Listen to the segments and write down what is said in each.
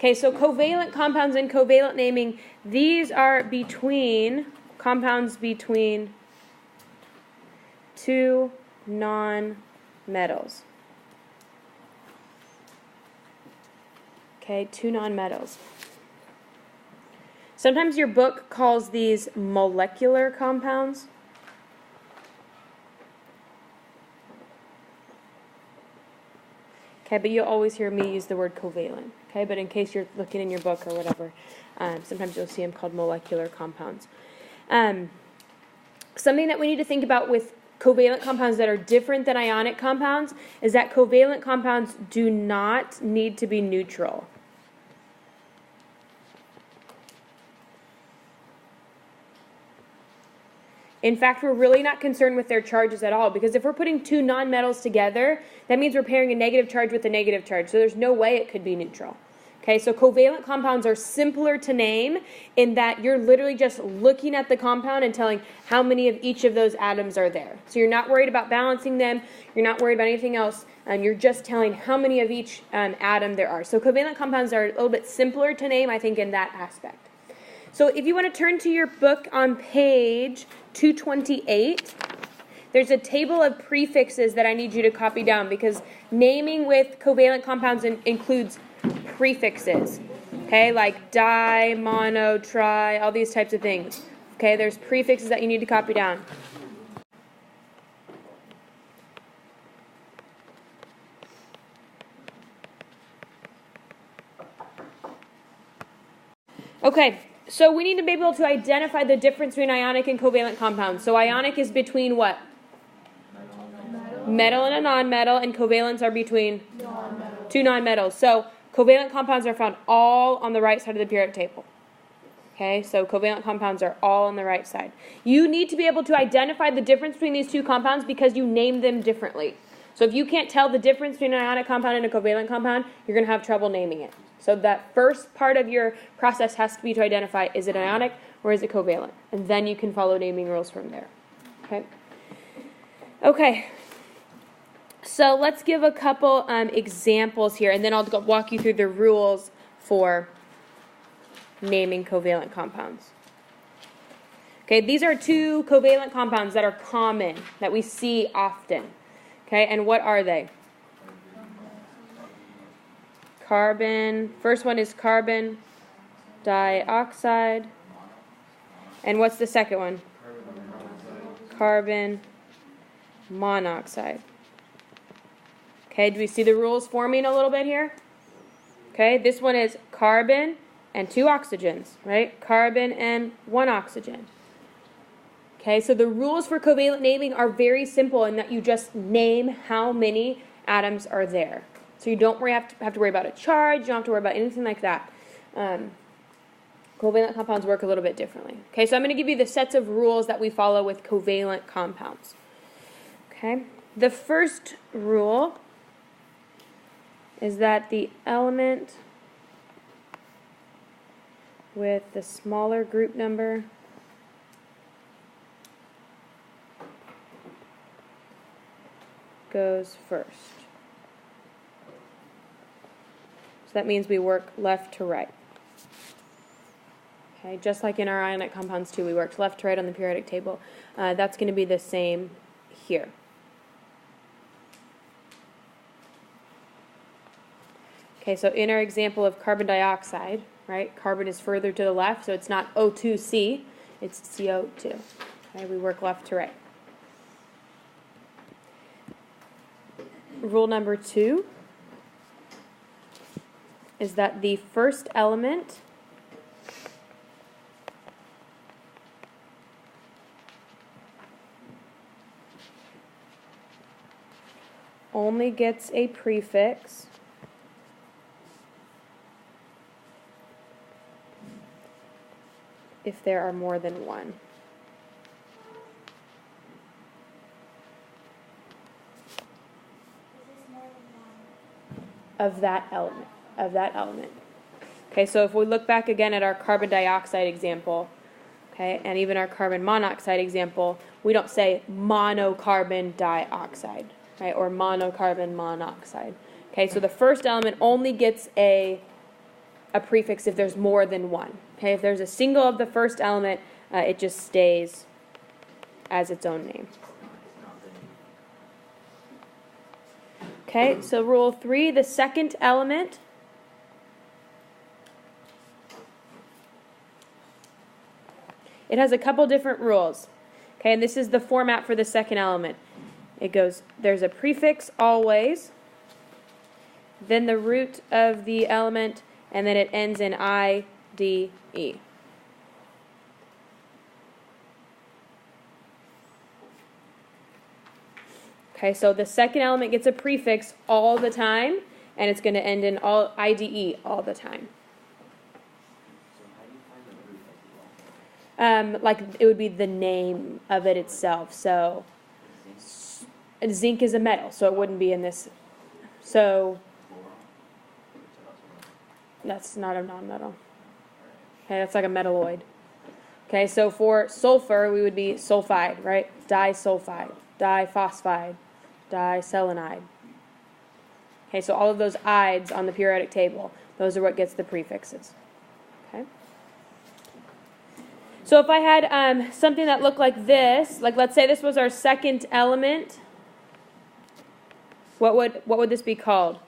Okay, so covalent compounds and covalent naming, these are compounds between two nonmetals. Okay, two nonmetals. Sometimes your book calls these molecular compounds. Okay, but you'll always hear me use the word covalent. Okay, but in case you're looking in your book or whatever, sometimes you'll see them called molecular compounds. Something that we need to think about with covalent compounds that are different than ionic compounds is that covalent compounds do not need to be neutral. In fact, we're really not concerned with their charges at all, because if we're putting two nonmetals together, that means we're pairing a negative charge with a negative charge, so there's no way it could be neutral. Okay, so covalent compounds are simpler to name in that you're literally just looking at the compound and telling how many of each of those atoms are there. So you're not worried about balancing them, you're not worried about anything else, you're just telling how many of each atom there are. So covalent compounds are a little bit simpler to name, I think, in that aspect. So if you want to turn to your book on page 228, there's a table of prefixes that I need you to copy down, because naming with covalent compounds includes prefixes, okay, like di, mono, tri, all these types of things. Okay, there's prefixes that you need to copy down. Okay, so we need to be able to identify the difference between ionic and covalent compounds. So ionic is between what? Metal and a nonmetal, and covalents are between two nonmetals. So covalent compounds are found all on the right side of the periodic table. Okay, so covalent compounds are all on the right side. You need to be able to identify the difference between these two compounds because you name them differently. So if you can't tell the difference between an ionic compound and a covalent compound, you're going to have trouble naming it. So that first part of your process has to be to identify, is it ionic or is it covalent? And then you can follow naming rules from there. Okay. So let's give a couple examples here, and then I'll walk you through the rules for naming covalent compounds. Okay, these are two covalent compounds that are common, that we see often. Okay, and what are they? Carbon, first one is carbon dioxide. And what's the second one? Carbon monoxide. Okay, do we see the rules forming a little bit here? Okay, this one is carbon and two oxygens, right? Carbon and one oxygen. Okay, so the rules for covalent naming are very simple in that you just name how many atoms are there. So you don't have to worry about a charge, you don't have to worry about anything like that. Covalent compounds work a little bit differently. Okay, so I'm going to give you the sets of rules that we follow with covalent compounds. Okay, the first rule is that the element with the smaller group number goes first. So that means we work left to right. Okay, just like in our ionic compounds too, we worked left to right on the periodic table. That's going to be the same here. Okay, so in our example of carbon dioxide, right, carbon is further to the left, so it's not O2C, it's CO2. Okay, we work left to right. Rule number 2 is that the first element only gets a prefix if there are more than one. Of that element. Okay, so if we look back again at our carbon dioxide example, okay, and even our carbon monoxide example, we don't say monocarbon dioxide, right, or monocarbon monoxide. Okay, so the first element only gets a a prefix if there's more than one. Okay, if there's a single of the first element, it just stays as its own name. Okay, so rule 3, the second element. It has a couple different rules. Okay, and this is the format for the second element. It goes, there's a prefix always, then the root of the element, and then it ends in I, D, E. Okay, so the second element gets a prefix all the time, and it's going to end in all IDE all the time. Like it would be the name of it itself. So zinc is a metal, so it wouldn't be in this. So that's not a nonmetal. Okay, that's like a metalloid. Okay, so for sulfur, we would be sulfide, right? Disulfide, diphosphide, diselenide. Okay, so all of those ides on the periodic table, those are what gets the prefixes. Okay. So if I had something that looked like this, like let's say this was our second element, what would this be called?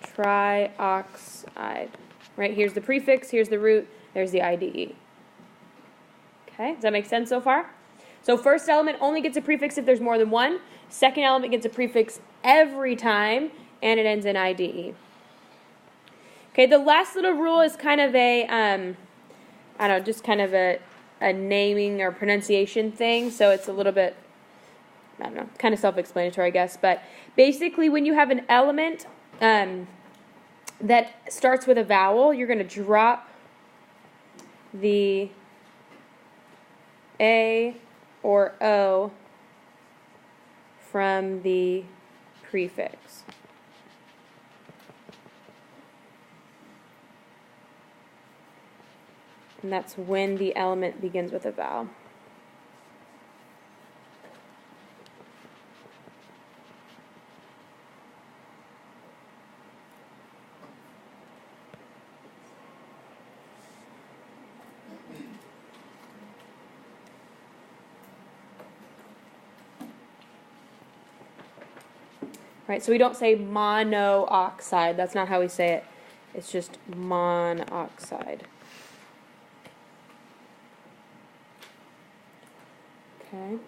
Trioxide. Right, here's the prefix, here's the root, there's the IDE. Okay, does that make sense so far? So first element only gets a prefix if there's more than one. Second element gets a prefix every time, and it ends in IDE. Okay, the last little rule is kind of a, I don't know, just kind of a naming or pronunciation thing, so it's a little bit, I don't know, kind of self-explanatory, I guess. But basically, when you have an element that starts with a vowel, you're going to drop the A or O from the prefix. And that's when the element begins with a vowel. Right, so we don't say monoxide. That's not how we say it. It's just monoxide. Okay.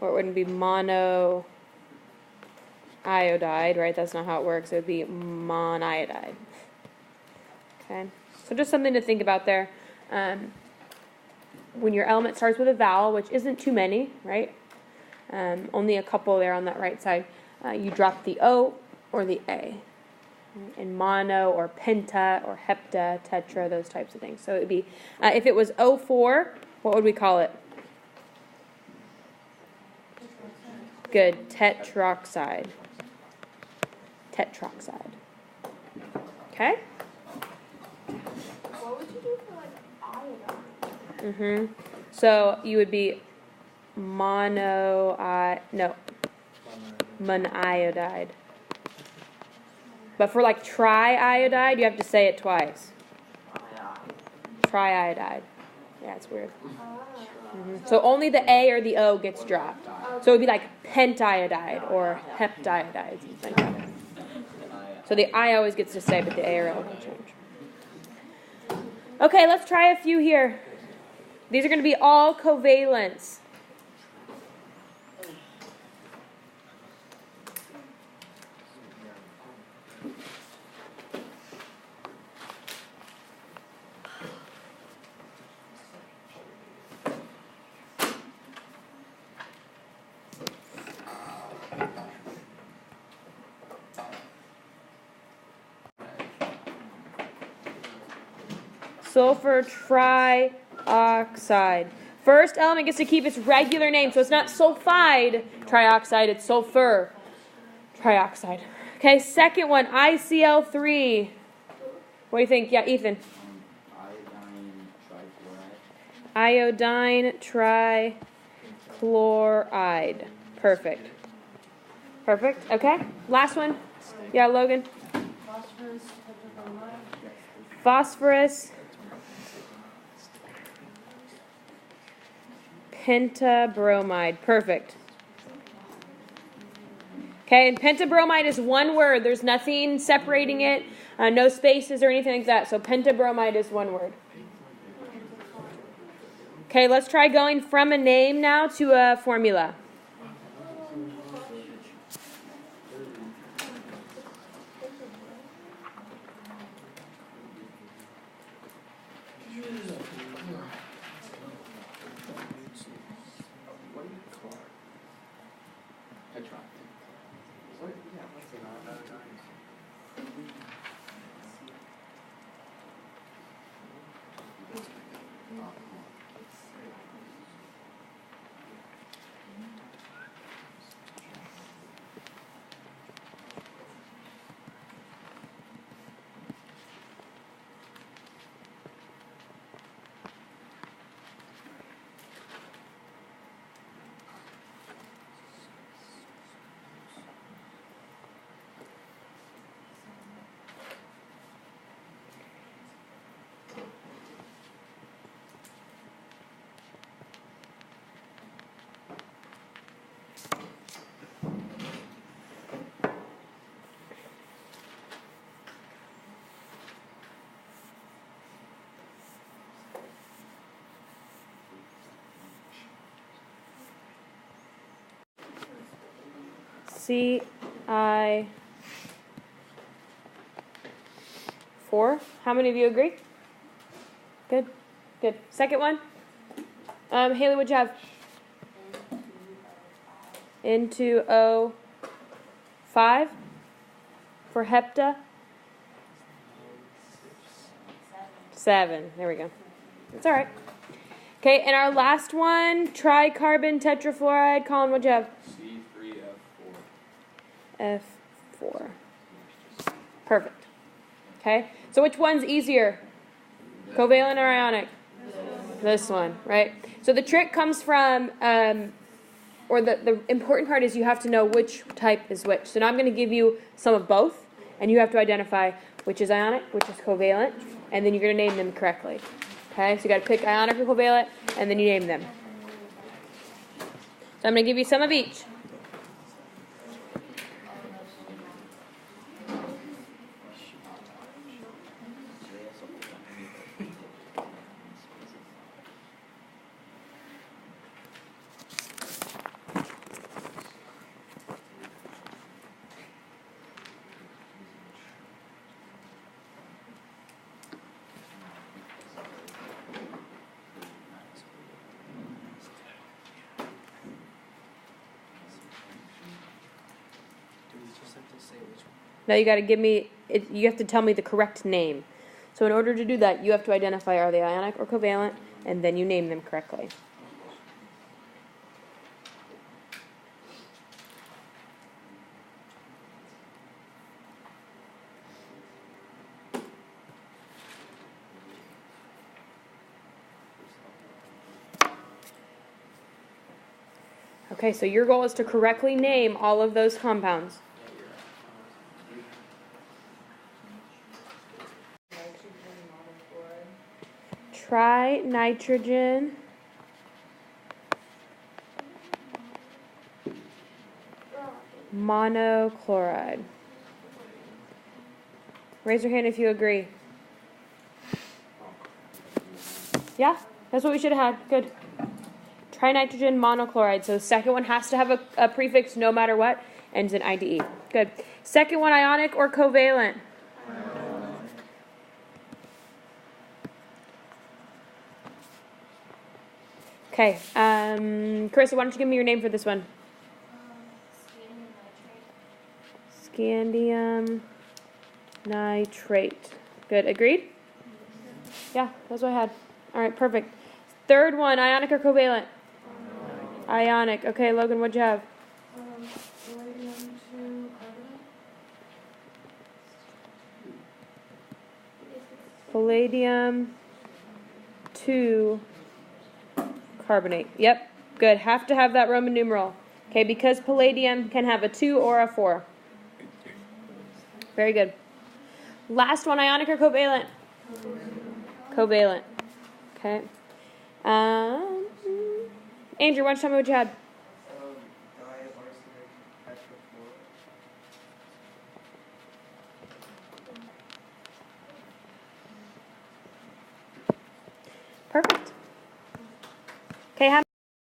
Or it wouldn't be monoiodide, right? That's not how it works. It would be monoiodide. Okay. So just something to think about there. When your element starts with a vowel, which isn't too many, right? Only a couple there on that right side. You drop the O or the A. In mono or penta or hepta, tetra, those types of things. So it would be, if it was O4, what would we call it? Good, tetroxide. Tetroxide. Okay? What would you do for like iodine? So you would be monoiodide. But for like triiodide, you have to say it twice. Triiodide. Yeah, it's weird. So only the A or the O gets dropped. So it would be like pentiodide or heptiodide, something like that. So the I always gets to stay, but the A or O can change. Okay, let's try a few here. These are going to be all covalents. Sulfur trioxide. First element gets to keep its regular name, so it's not sulfide trioxide, it's sulfur trioxide. Okay, second one, ICl3. What do you think? Yeah, Ethan. Iodine trichloride. Perfect. Perfect. Okay, last one. Yeah, Logan? Phosphorus, pentabromide. Perfect. Okay, and pentabromide is one word. There's nothing separating it, no spaces or anything like that. So pentabromide is one word. Okay, let's try going from a name now to a formula. CI4. How many of you agree? Good. Good. Second one. Haley, what'd you have? N2O5 for hepta. 7. There we go. That's all right. Okay, and our last one, tricarbon tetrafluoride. Colin, what'd you have? F4. Perfect. Okay, so which one's easier? Covalent or ionic? This one, right? So the trick comes from, or the important part is you have to know which type is which. So now I'm going to give you some of both, and you have to identify which is ionic, which is covalent, and then you're going to name them correctly. Okay, so you got to pick ionic or covalent, and then you name them. So I'm going to give you some of each. Now you got to give me, you have to tell me the correct name. So in order to do that, you have to identify are they ionic or covalent, and then you name them correctly. Okay, so your goal is to correctly name all of those compounds. Trinitrogen monochloride. Raise your hand if you agree. Yeah, that's what we should have had. Good. Trinitrogen monochloride. So the second one has to have a prefix no matter what. Ends in IDE. Good. Second one, ionic or covalent? Okay. Carissa, why don't you give me your name for this one? Scandium nitrate. Good. Agreed? Yeah, that's what I had. All right, perfect. Third one, ionic or covalent? Ionic. Okay, Logan, what'd you have? Palladium 2 carbonate. Yep, good. Have to have that Roman numeral. Okay, because palladium can have a 2 or a 4. Very good. Last one, ionic or covalent? Covalent. Okay. Andrew, why don't you tell me what you had? Diarsenic tetrafluoride. Perfect.